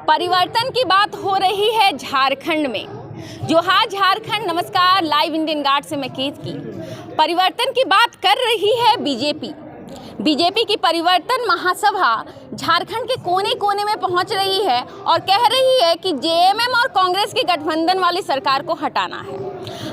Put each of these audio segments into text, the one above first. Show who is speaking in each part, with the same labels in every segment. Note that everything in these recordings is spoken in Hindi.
Speaker 1: परिवर्तन की बात हो रही है झारखंड में। जोहार झारखंड, नमस्कार। लाइव इंडियन गार्ड से मैं केतकी। परिवर्तन की बात कर रही है बीजेपी की परिवर्तन महासभा झारखंड के कोने कोने में पहुंच रही है और कह रही है कि जेएमएम और कांग्रेस के गठबंधन वाली सरकार को हटाना है।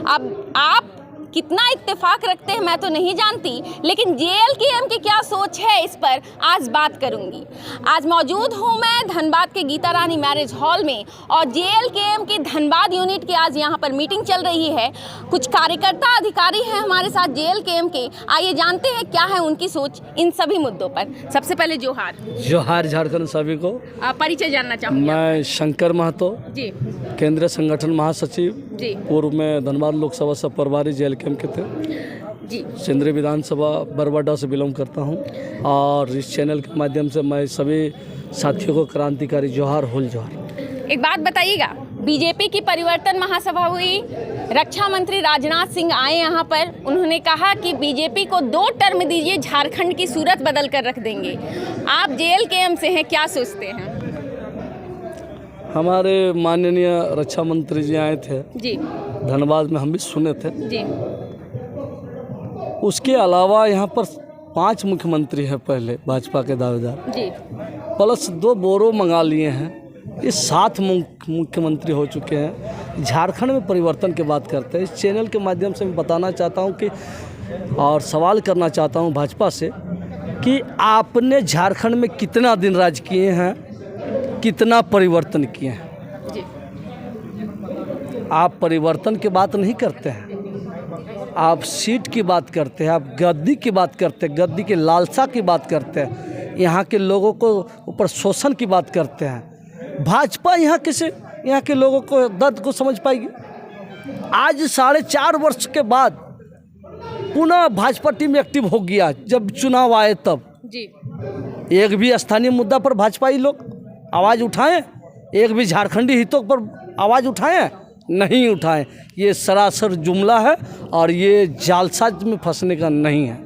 Speaker 1: अब आप कितना इत्तेफाक रखते हैं मैं तो नहीं जानती, लेकिन जेएलकेएम की क्या सोच है इस पर आज बात करूंगी। आज मौजूद हूं मैं धनबाद के गीता रानी मैरिज हॉल में और जेएलकेएम की धनबाद यूनिट की आज यहां पर मीटिंग चल रही है। कुछ कार्यकर्ता अधिकारी हैं हमारे साथ जेएलकेएम के। आइए जानते हैं क्या है उनकी सोच इन सभी मुद्दों पर। सबसे पहले जोहार
Speaker 2: झारखंड सभी को।
Speaker 1: परिचय जानना चाहूँगी।
Speaker 2: मैं शंकर महतो
Speaker 1: जी,
Speaker 2: केंद्रीय संगठन महासचिव
Speaker 1: जी,
Speaker 2: पूर्व में धनबाद लोकसभा से प्रभारी जेएलकेएम के थे
Speaker 1: जी,
Speaker 2: केंद्रीय विधानसभा बरवाडा से बिलोंग करता हूं और इस चैनल के माध्यम से मैं सभी साथियों को क्रांतिकारी जोहार होल जोहार।
Speaker 1: एक बात बताइएगा, बीजेपी की परिवर्तन महासभा हुई, रक्षा मंत्री राजनाथ सिंह आए यहाँ पर। उन्होंने कहा कि बीजेपी को 2 टर्म दीजिए, झारखंड की सूरत बदल कर रख देंगे। आप जेएलकेएम से हैं, क्या सोचते हैं?
Speaker 2: हमारे माननीय रक्षा मंत्री जी आए थे
Speaker 1: जी,
Speaker 2: धनबाद में, हम भी सुने थे।
Speaker 1: जी,
Speaker 2: उसके अलावा यहाँ पर 5 मुख्यमंत्री हैं पहले भाजपा के दावेदार,
Speaker 1: जी,
Speaker 2: प्लस 2 बोरो मंगा लिए हैं। ये 7 मुख्यमंत्री हो चुके हैं। झारखंड में परिवर्तन की बात करते हैं। इस चैनल के माध्यम से मैं बताना चाहता हूं कि और सवाल करना चाहता हूं भाजपा से कि आपने झारखंड में कितना दिन राज किए हैं, कितना परिवर्तन किए हैं?
Speaker 1: जी,
Speaker 2: आप परिवर्तन की बात नहीं करते हैं, आप सीट की बात करते हैं, आप गद्दी की बात करते हैं, गद्दी की लालसा की बात करते हैं, यहाँ के लोगों को ऊपर शोषण की बात करते हैं। भाजपा यहाँ के लोगों को दर्द को समझ पाएगी? आज 4.5 वर्ष के बाद पुनः भाजपा टीम एक्टिव हो गया। जब चुनाव आए तब
Speaker 1: जी,
Speaker 2: एक भी स्थानीय मुद्दा पर भाजपाई लोग आवाज़ उठाएं, एक भी झारखंडी हितों पर आवाज़ उठाएं? नहीं उठाएं। ये सरासर जुमला है और ये जालसाज में फंसने का नहीं है।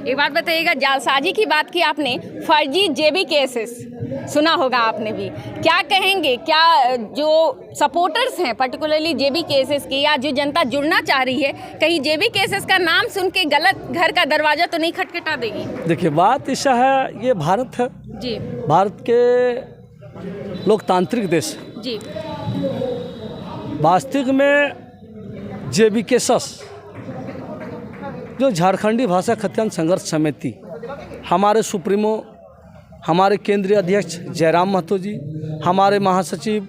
Speaker 1: एक बात बताइएगा, जालसाजी की बात की आपने, फर्जी जेबी केसेस सुना होगा आपने भी। क्या कहेंगे, क्या जो सपोर्टर्स हैं पर्टिकुलरली जेबी केसेस की, या जो जनता जुड़ना चाह रही है, कहीं जेबी केसेस का नाम सुन के गलत घर का दरवाजा तो नहीं खटखटा देगी? देखिए,
Speaker 2: बात ऐसा है, ये भारत है
Speaker 1: जी,
Speaker 2: भारत के लोकतांत्रिक देश
Speaker 1: जी,
Speaker 2: वास्तविक में जेबी केसेस जो झारखंडी भाषा खत्यान संघर्ष समिति, हमारे सुप्रीमो, हमारे केंद्रीय अध्यक्ष जयराम महतो जी, हमारे महासचिव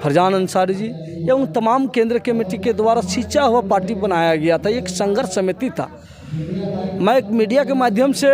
Speaker 2: फरजान अंसारी जी, या उन तमाम केंद्र कमेटी के द्वारा सींचा हुआ पार्टी बनाया गया था। एक संघर्ष समिति था। मैं एक मीडिया के माध्यम से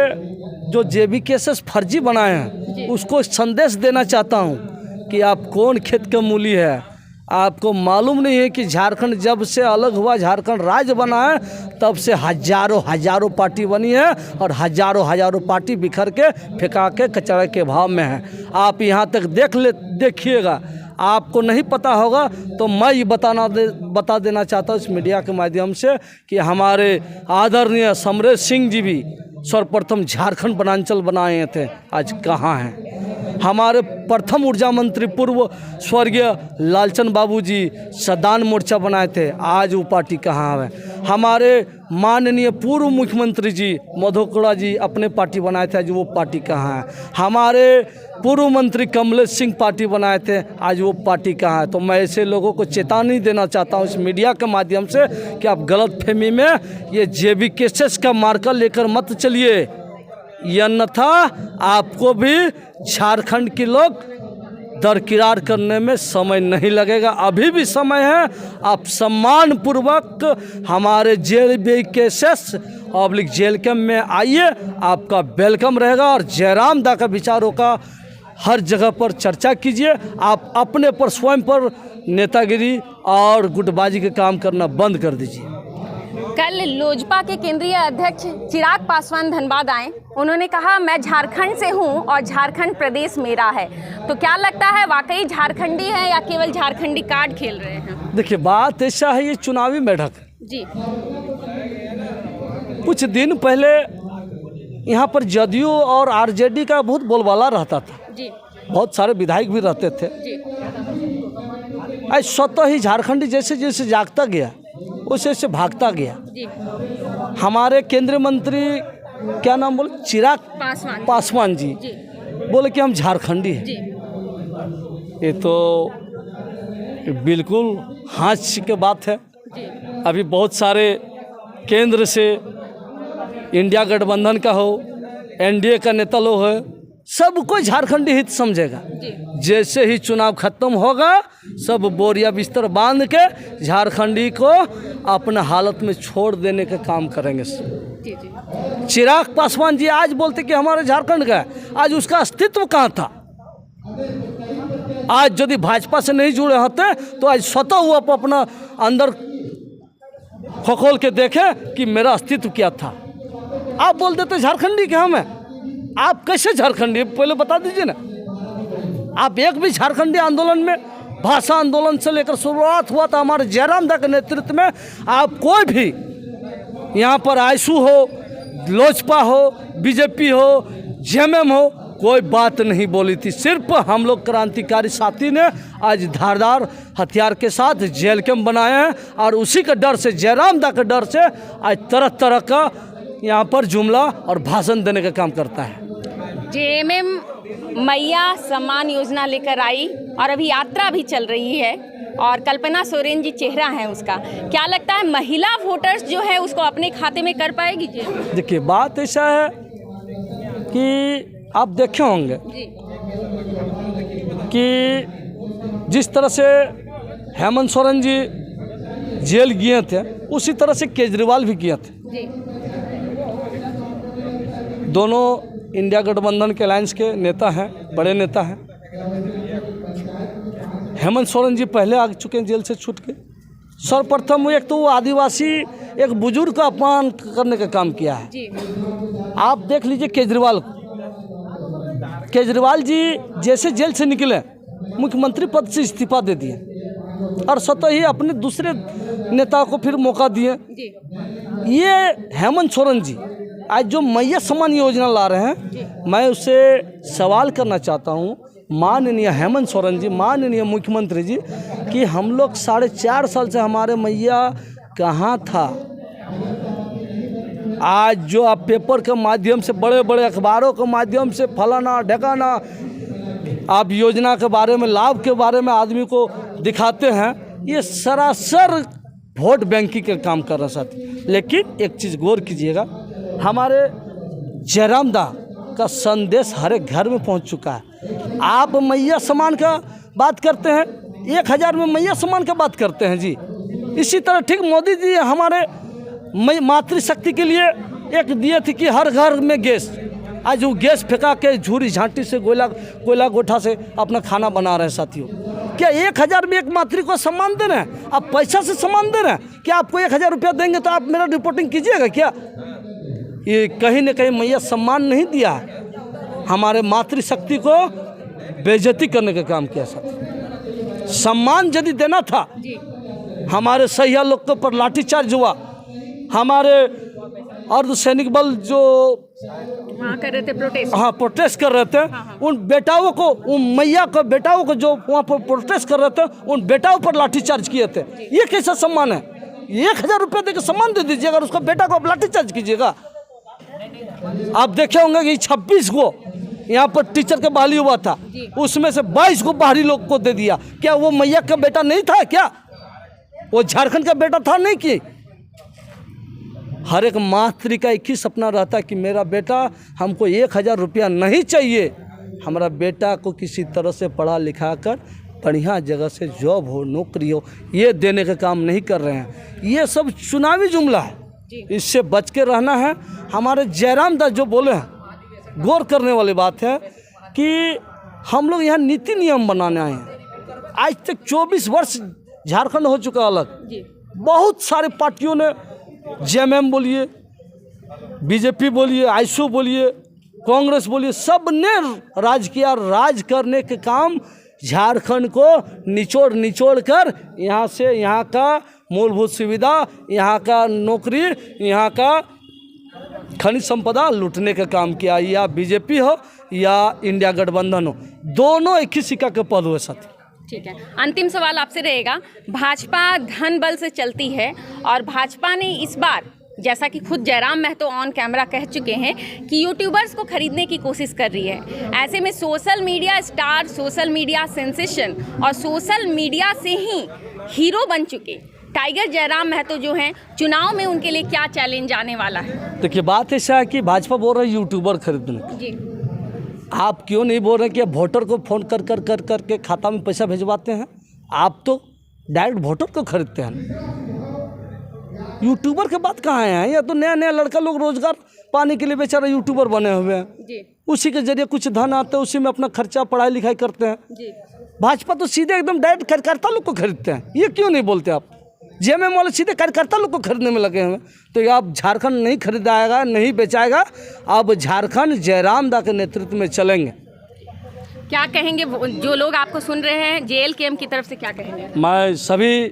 Speaker 2: जो जेबी केसेस फर्जी बनाए हैं उसको संदेश देना चाहता हूँ कि आप कौन खेत का मूली है। आपको मालूम नहीं है कि झारखंड जब से अलग हुआ, झारखंड राज्य बना है, तब से हजारों पार्टी बनी है और हजारों पार्टी बिखर के फेंका के कचरे के भाव में है। आप यहाँ तक देखिएगा, आपको नहीं पता होगा तो मैं ये बता देना चाहता हूँ इस मीडिया के माध्यम से कि हमारे आदरणीय समरेश सिंह जी भी सर्वप्रथम झारखंड वनांचल बनाए थे, आज कहाँ हैं? हमारे प्रथम ऊर्जा मंत्री पूर्व स्वर्गीय लालचंद बाबू जी सदान मोर्चा बनाए थे, आज वो पार्टी कहाँ है? हमारे माननीय पूर्व मुख्यमंत्री जी मधोकड़ा जी अपने पार्टी बनाए थे, आज वो पार्टी कहाँ है? हमारे पूर्व मंत्री कमलेश सिंह पार्टी बनाए थे, आज वो पार्टी कहाँ है? तो मैं ऐसे लोगों को चेतावनी देना चाहता हूँ इस मीडिया के माध्यम से कि आप गलतफहमी में ये जेबी केसेस का मार्कर लेकर मत चलिए, अन्यथा आपको भी झारखंड के लोग दरकिरार करने में समय नहीं लगेगा। अभी भी समय है। आप सम्मान पूर्वक हमारे जेबी केसेस पब्लिक जेएलकेएम में आइए, आपका वेलकम रहेगा और जयराम दा का विचारों का हर जगह पर चर्चा कीजिए। आप अपने पर स्वयं पर नेतागिरी और गुटबाजी के काम करना बंद कर दीजिए।
Speaker 1: कल लोजपा के केंद्रीय अध्यक्ष चिराग पासवान धनबाद आए। उन्होंने कहा मैं झारखंड से हूं और झारखंड प्रदेश मेरा है। तो क्या लगता है, वाकई झारखंडी है या केवल झारखंडी कार्ड खेल रहे हैं?
Speaker 2: देखिए, बात ऐसा है, ये चुनावी बैठक
Speaker 1: जी,
Speaker 2: कुछ दिन पहले यहाँ पर जदयू और आरजेडी का बहुत बोलबाला रहता था।
Speaker 1: जी,
Speaker 2: बहुत सारे विधायक भी रहते थे। आज स्वतः ही झारखंडी जैसे जैसे जागता गया वैसे वैसे भागता गया। हमारे केंद्रीय मंत्री क्या नाम बोले, चिराग पासवान जी बोले कि हम झारखंडी हैं। ये तो बिल्कुल हास्य की बात है। अभी बहुत सारे केंद्र से इंडिया गठबंधन का हो, एनडीए का नेता लोग है, सब कोई झारखंडी हित समझेगा। जैसे ही चुनाव खत्म होगा सब बोरिया बिस्तर बांध के झारखंडी को अपने हालत में छोड़ देने का काम करेंगे। चिराग पासवान जी आज बोलते कि हमारे झारखंड का है, आज उसका अस्तित्व कहाँ था? आज यदि भाजपा से नहीं जुड़े होते तो आज स्वतः वो अपना अंदर खोल के देखे कि मेरा अस्तित्व क्या था। आप बोल देते झारखंडी के हम हैं। आप कैसे झारखंडी, पहले बता दीजिए ना। आप एक भी झारखंडी आंदोलन में, भाषा आंदोलन से लेकर शुरुआत हुआ था हमारे जयराम दा के नेतृत्व में, आप कोई भी यहाँ पर आयसू हो, लोजपा हो, बीजेपी हो, जेएमएम हो, कोई बात नहीं बोली थी। सिर्फ हम लोग क्रांतिकारी साथी ने आज धारदार हथियार के साथ जेल कैंप बनाए हैं और उसी के डर से, जयराम दा के डर से आज तरह तरह का यहाँ पर जुमला और भाषण देने का काम करता है।
Speaker 1: जेएमएम मैया सम्मान योजना लेकर आई और अभी यात्रा भी चल रही है और कल्पना सोरेन जी चेहरा है उसका। क्या लगता है महिला वोटर्स जो है उसको अपने खाते में कर पाएगी? जी
Speaker 2: देखिए, बात ऐसा है कि आप देखे होंगे कि जिस तरह से हेमंत सोरेन जी जेल गए थे उसी तरह से केजरीवाल भी गए थे। दोनों इंडिया गठबंधन के अलायंस के नेता हैं, बड़े नेता हैं। हेमंत सोरेन जी पहले आ चुके हैं जेल से छूट के। सर्वप्रथम एक तो वो आदिवासी एक बुजुर्ग का अपमान करने का काम किया है। आप देख लीजिए केजरीवाल जी जैसे जेल से निकले मुख्यमंत्री पद से इस्तीफा दे दिए और स्वतः ही अपने दूसरे नेता को फिर मौका दिए। ये हेमंत सोरेन जी आज जो मैया सम्मान योजना ला रहे हैं, मैं उससे सवाल करना चाहता हूँ माननीय हेमंत सोरेन जी, माननीय मुख्यमंत्री जी, कि हम लोग 4.5 साल से हमारे मैया कहाँ था? आज जो आप पेपर के माध्यम से, बड़े बड़े अखबारों के माध्यम से फलाना ढकाना आप योजना के बारे में, लाभ के बारे में आदमी को दिखाते हैं, ये सरासर वोट बैंकिंग के काम कर रहा साथी। लेकिन एक चीज़ गौर कीजिएगा, हमारे जयराम दा का संदेश हर एक घर में पहुंच चुका है। आप मैया सम्मान का बात करते हैं, 1000 में मैया सम्मान का बात करते हैं जी। इसी तरह ठीक मोदी जी हमारे मातृशक्ति के लिए एक दिए थे कि हर घर में गैस। आज वो गैस फेंका के झूरी झांटी से कोयला गोठा से अपना खाना बना रहे हैं साथियों। क्या 1000 में एक मातृ को सम्मान दे रहे हैं? आप पैसा से सम्मान दे रहे हैं? क्या आपको 1000 रुपया देंगे तो आप मेरा रिपोर्टिंग कीजिएगा क्या? ये कहीं न कहीं मैया सम्मान नहीं दिया है, हमारे मातृशक्ति को बेइज्जती करने का काम किया साथी। सम्मान यदि देना था, हमारे सैया लोग के ऊपर लाठीचार्ज हुआ, हमारे अर्धसैनिक बल जो
Speaker 1: वहाँ कर रहे थे प्रोटेस्ट,
Speaker 2: प्रोटेस्ट कर रहे थे, उन बेटाओं को, उन मैया के बेटाओं को जो वहाँ पर प्रोटेस्ट कर रहे थे, उन बेटाओं पर लाठीचार्ज किए थे। ये कैसा सम्मान है? 1000 रुपये देकर सम्मान दे दीजिए, अगर उसका बेटा को आप लाठीचार्ज कीजिएगा। आप देखे होंगे कि 26 को यहाँ पर टीचर का बहाली हुआ था, उसमें से 22 को बाहरी लोग को दे दिया। क्या वो मैया का बेटा नहीं था? क्या वो झारखंड का बेटा था? नहीं कि हर एक मातृ का एक ही सपना रहता है कि मेरा बेटा, हमको 1000 रुपया नहीं चाहिए, हमारा बेटा को किसी तरह से पढ़ा लिखा कर बढ़िया जगह से जॉब हो, नौकरी हो, ये देने का काम नहीं कर रहे हैं। ये सब चुनावी जुमला है, इससे बच के रहना है। हमारे जयराम दास जो बोले हैं, गौर करने वाली बात है कि हम लोग यहाँ नीति नियम बनाने आए हैं। आज तक 24 वर्ष झारखंड हो चुका अलग। बहुत सारे पार्टियों ने, जेएमएम बोलिए, बीजेपी बोलिए, आईसू बोलिए, कांग्रेस बोलिए, सब ने राज किया। राज करने के काम झारखंड को निचोड़ कर यहाँ से, यहाँ का मूलभूत सुविधा, यहाँ का नौकरी, यहाँ का खनिज संपदा लूटने का काम किया। या बीजेपी हो या इंडिया गठबंधन हो, दोनों एक ही सिक्का के पहलू है साथी।
Speaker 1: ठीक है, अंतिम सवाल आपसे रहेगा। भाजपा धन बल से चलती है और भाजपा ने इस बार, जैसा कि खुद जयराम महतो ऑन कैमरा कह चुके हैं कि यूट्यूबर्स को खरीदने की कोशिश कर रही है। ऐसे में social media star, social media sensation और सोशल मीडिया से ही हीरो बन चुके टाइगर जयराम महतो जो हैं, चुनाव में उनके लिए क्या चैलेंज आने वाला है?
Speaker 2: देखिए, बात ऐसा है कि भाजपा बोल रही है यूट्यूबर खरीदने।
Speaker 1: जी,
Speaker 2: आप क्यों नहीं बोल रहे कि वोटर को फ़ोन कर कर कर करके खाता में पैसा भिजवाते हैं? आप तो डायरेक्ट वोटर को खरीदते हैं। यूट्यूबर के बात कहाँ है? या तो नया नया लड़का लोग रोजगार पाने के लिए बेचारा यूट्यूबर बने हुए हैं
Speaker 1: जी,
Speaker 2: उसी के जरिए कुछ धन आता है, उसी में अपना खर्चा पढ़ाई लिखाई करते हैं।
Speaker 1: जी।
Speaker 2: भाजपा तो सीधे एकदम डायरेक्ट कार्यकर्ता लोग को खरीदते हैं। ये क्यों नहीं बोलते आप? जेएमएम वाले सीधे कार्यकर्ता लोग को खरीदने में लगे हुए। तो ये अब झारखंड नहीं खरीदाएगा, नहीं बेचाएगा। अब झारखंड जयराम दा के नेतृत्व में चलेंगे।
Speaker 1: क्या कहेंगे जो लोग आपको सुन रहे हैं JLKM की तरफ से, क्या कहेंगे?
Speaker 2: मैं सभी,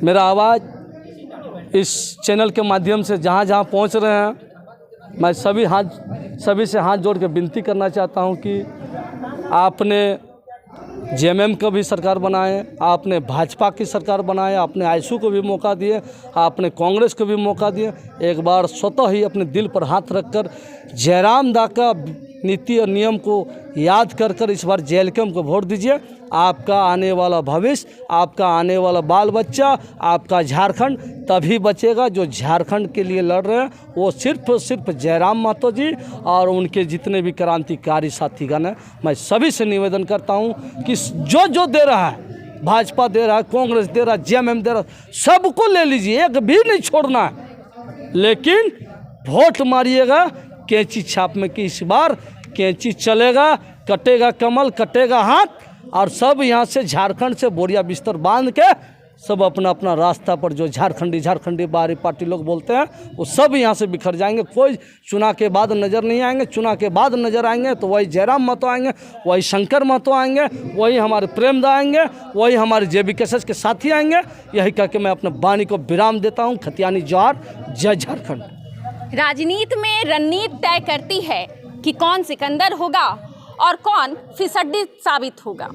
Speaker 2: मेरा आवाज़ इस चैनल के माध्यम से जहाँ जहाँ पहुँच रहे हैं, मैं सभी से हाथ जोड़ के विनती करना चाहता हूँ कि आपने जेएमएम को भी सरकार बनाए, आपने भाजपा की सरकार बनाए, आपने आईसू को भी मौका दिए, आपने कांग्रेस को भी मौका दिए। एक बार स्वतः ही अपने दिल पर हाथ रखकर जयराम दा का नीति और नियम को याद कर कर इस बार JLKM को वोट दीजिए। आपका आने वाला भविष्य, आपका आने वाला बाल बच्चा, आपका झारखंड तभी बचेगा। जो झारखंड के लिए लड़ रहे हैं वो सिर्फ और सिर्फ जयराम महतो जी और उनके जितने भी क्रांतिकारी साथीगण हैं। मैं सभी से निवेदन करता हूं कि जो दे रहा है, भाजपा दे रहा है, कांग्रेस दे रहा है, जेएमएम दे रहा है, सबको ले लीजिए, एक भी नहीं छोड़ना है। लेकिन वोट मारिएगा कैंची छाप में कि इस बार कैंची चलेगा, कटेगा कमल, कटेगा हाथ, और सब यहाँ से झारखंड से बोरिया बिस्तर बांध के सब अपना अपना रास्ता पर, जो झारखंडी बाहरी पार्टी लोग बोलते हैं, वो सब यहाँ से बिखर जाएंगे। कोई चुनाव के बाद नज़र नहीं आएंगे। चुनाव के बाद नज़र आएंगे तो वही जयराम महतो आएंगे, वही शंकर महतो आएंगे, वही हमारे प्रेमदा आएंगे, वही हमारे JBKSS के साथी आएंगे। यही कह के मैं अपने वाणी को विराम देता हूँ। खतियानी जोहार, जय झारखंड।
Speaker 1: राजनीति में रणनीति तय करती है कि कौन सिकंदर होगा और कौन फिसड्डी साबित होगा।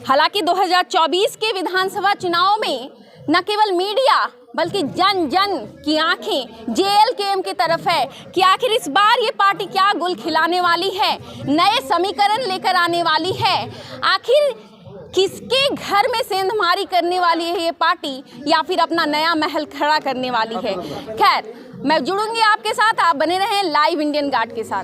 Speaker 1: हालांकि 2024 के विधानसभा चुनाव में न केवल मीडिया बल्कि जन जन की आंखें JLKM की तरफ है कि आखिर इस बार ये पार्टी क्या गुल खिलाने वाली है, नए समीकरण लेकर आने वाली है, आखिर किसके घर में सेंधमारी करने वाली है ये पार्टी, या फिर अपना नया महल खड़ा करने वाली है। खैर, मैं जुड़ूंगी आपके साथ, आप बने रहें लाइव इंडियन गार्ड के साथ।